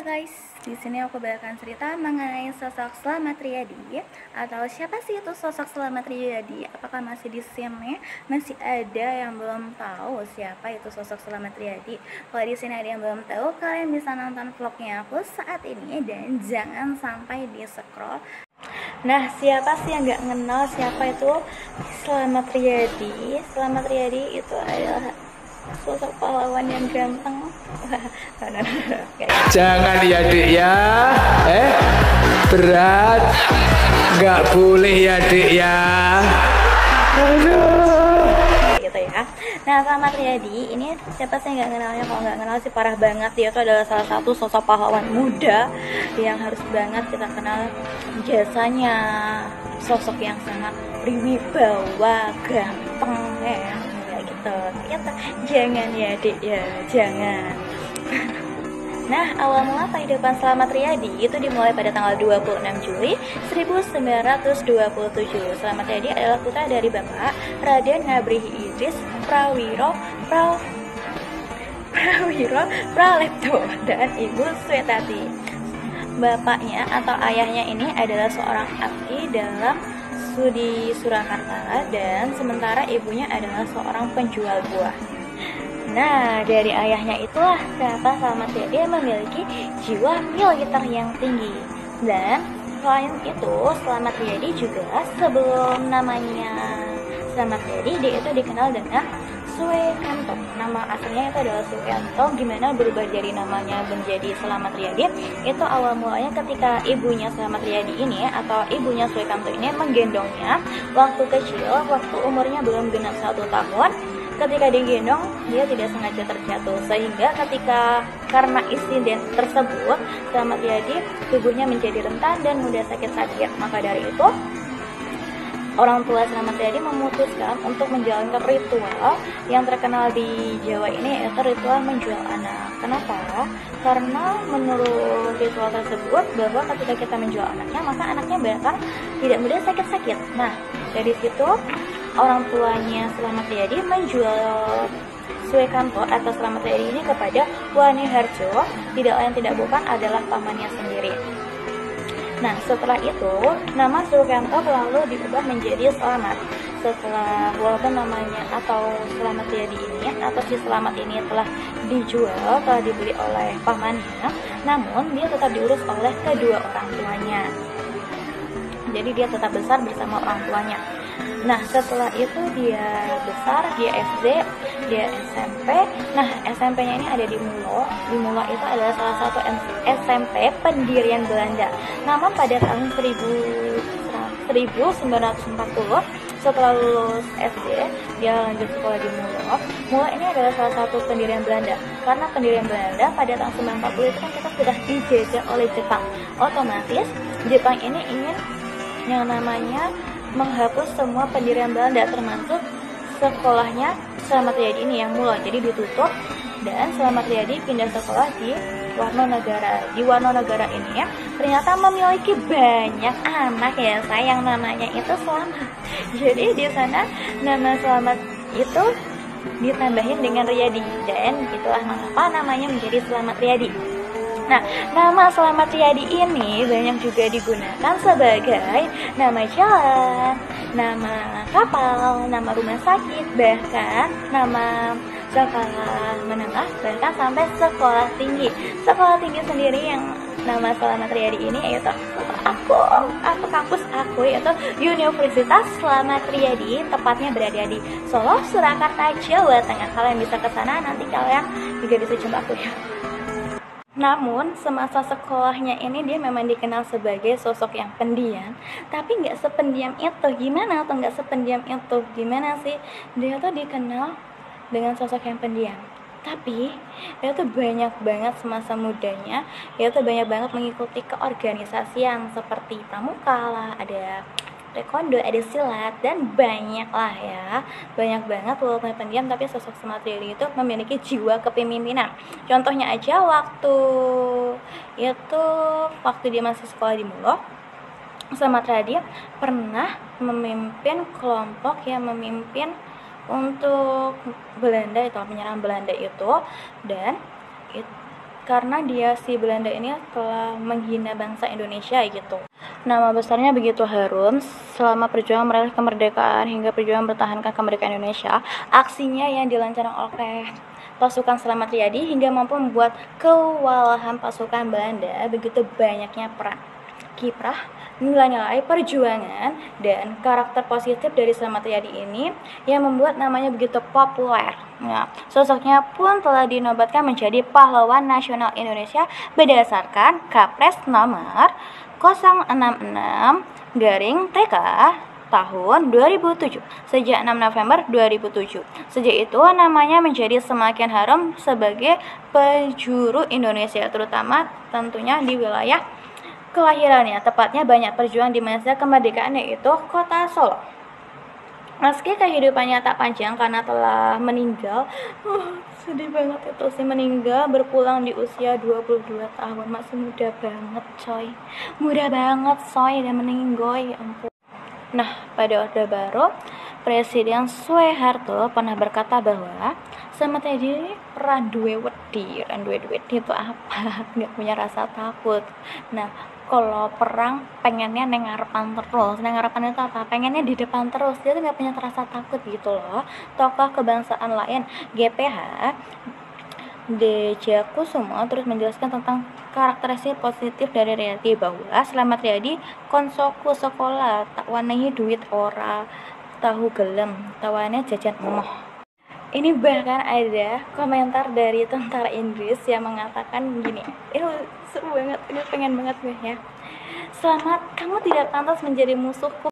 guys, di sini aku bakalan cerita mengenai sosok Slamet Riyadi atau siapa sih itu sosok Slamet Riyadi? Apakah masih di sini masih ada yang belum tahu siapa itu sosok Slamet Riyadi? Kalau di sini ada yang belum tahu, kalian bisa nonton vlognya aku saat ini dan jangan sampai di scroll. Nah, siapa sih yang nggak kenal siapa itu Slamet Riyadi? Slamet Riyadi itu adalah sosok pahlawan yang ganteng. Jangan ya Dik ya, berat, nggak boleh ya Dik ya. Gitu ya. Nah, Slamet Riyadi ini siapa sih nggak kenalnya? Kalau nggak kenal sih parah banget. Dia itu adalah salah satu sosok pahlawan muda yang harus banget kita kenal jasanya. Sosok yang sangat berwibawa, ganteng ya. Ternyata jangan ya Dik ya, jangan. Nah, awal mula kehidupan Slamet Riyadi itu dimulai pada tanggal 26 Juli 1927. Slamet Riyadi adalah putra dari Bapak Raden Ngabrihi Idris Prawiro Pralepto dan Ibu Swetati. Bapaknya atau ayahnya ini adalah seorang abdi dalam di Surakarta dan sementara ibunya adalah seorang penjual buah. Nah, dari ayahnya itulah kenapa Slamet Riyadi memiliki jiwa militer yang tinggi. Dan selain itu, Slamet Riyadi juga sebelum namanya Slamet Riyadi, dia itu dikenal dengan Suekanto. Nama aslinya itu adalah Suekanto. Gimana berubah dari namanya menjadi Slamet Riyadi? Itu awal mulanya ketika ibunya Slamet Riyadi ini atau ibunya Suekanto ini menggendongnya waktu kecil, waktu umurnya belum genap 1 tahun. Ketika digendong, dia tidak sengaja terjatuh sehingga karena insiden tersebut, Slamet Riyadi tubuhnya menjadi rentan dan mudah sakit-sakit. Maka dari itu, orang tua Slamet Riyadi memutuskan untuk menjalankan ritual yang terkenal di Jawa ini, yaitu ritual menjual anak. Kenapa? Karena menurut ritual tersebut bahwa ketika kita menjual anaknya, maka anaknya bakal tidak mudah sakit-sakit. Nah, dari situ orang tuanya Slamet Riyadi menjual Suekanto atau Slamet Riyadi ini kepada Wani Harjo, tidak lain tidak bukan adalah pamannya sendiri. Nah, setelah itu, nama Suekanto lalu diubah menjadi Slamet. Setelah walaupun namanya atau Slamet Riyadi ini atau si Slamet ini telah dijual, telah dibeli oleh pamannya, namun dia tetap diurus oleh kedua orang tuanya. Jadi dia tetap besar bersama orang tuanya. Nah, setelah itu dia besar, dia SD, dia SMP. Nah, SMP-nya ini ada di Mulo. Di Mulo itu adalah salah satu SMP pendirian Belanda. Namun pada tahun 1940, setelah lulus SD, dia lanjut sekolah di Mulo. Mulo ini adalah salah satu pendirian Belanda. Karena pendirian Belanda pada tahun 1940 itu kan kita sudah dijajah oleh Jepang. Otomatis Jepang ini ingin yang namanya menghapus semua pendirian Belanda, termasuk sekolahnya Slamet Riyadi ini yang Mulo. Jadi ditutup dan Slamet Riyadi pindah sekolah di Warnonegara. Di Warnonegara ini ternyata memiliki banyak anak ya, sayang namanya itu Slamet. Jadi di sana nama Slamet itu ditambahin dengan Riyadi dan itulah mengapa namanya menjadi Slamet Riyadi. Nah, nama Slamet Riyadi ini banyak juga digunakan sebagai nama jalan, nama kapal, nama rumah sakit, bahkan nama sekolah menengah, bahkan sampai sekolah tinggi. Sekolah tinggi sendiri yang nama Slamet Riyadi ini yaitu kampus aku yaitu Universitas Slamet Riyadi, tepatnya berada di Solo, Surakarta, Jawa Tengah. Kalian bisa ke sana, nanti kalian juga bisa jumpa aku ya. Namun semasa sekolahnya ini dia memang dikenal sebagai sosok yang pendiam, tapi nggak sependiam itu. Gimana atau nggak sependiam itu? Gimana sih? Dia tuh dikenal dengan sosok yang pendiam, tapi dia tuh banyak banget semasa mudanya, dia tuh banyak banget mengikuti keorganisasian seperti pramuka lah, ada taekwondo, ada silat, dan banyak lah ya, banyak banget. Walaupun pendiam tapi sosok Slamet Riyadi itu memiliki jiwa kepemimpinan. Contohnya aja waktu dia masih sekolah di Mulo, Slamet Riyadi pernah memimpin kelompok yang memimpin untuk Belanda itu, menyerang Belanda itu, dan karena dia si Belanda ini telah menghina bangsa Indonesia gitu. Nama besarnya begitu harum selama perjuangan meraih kemerdekaan hingga perjuangan mempertahankan kemerdekaan Indonesia. Aksinya yang dilancarkan oleh pasukan Slamet Riyadi hingga mampu membuat kewalahan pasukan Belanda. Begitu banyaknya peran, kiprah, nilai-nilai perjuangan dan karakter positif dari Slamet Riyadi ini yang membuat namanya begitu populer. Nah, sosoknya pun telah dinobatkan menjadi pahlawan nasional Indonesia berdasarkan Kepres nomor 066/TK tahun 2007 sejak 6 November 2007. Sejak itu namanya menjadi semakin harum sebagai penjuru Indonesia, terutama tentunya di wilayah kelahirannya, tepatnya banyak perjuangan di masa kemerdekaan, yaitu kota Solo. Meski kehidupannya tak panjang karena telah meninggal, sedih banget itu sih, meninggal berpulang di usia 22 tahun, masih muda banget coy, dan meninggal, ya ampun. Nah, pada Orde Baru, Presiden Soeharto pernah berkata bahwa Slamet Riyadi randuwe wedi itu apa? Nggak punya rasa takut. Nah, kalau perang pengennya neng ngarepan terus. Neng ngarepan itu apa? Pengennya di depan terus. Dia tuh nggak punya rasa takut gitu loh. Tokoh kebangsaan lain GPH Dejakusuma terus menjelaskan tentang karakteristik positif dari Riyadi bahwa Slamet Riyadi konsoku sekolah tak wanehi duit ora tahu gelem tawane jajan emoh. Ini bahkan ada komentar dari tentara Inggris yang mengatakan gini, seru banget, ini pengen banget gue ya. Selamat, kamu tidak pantas menjadi musuhku.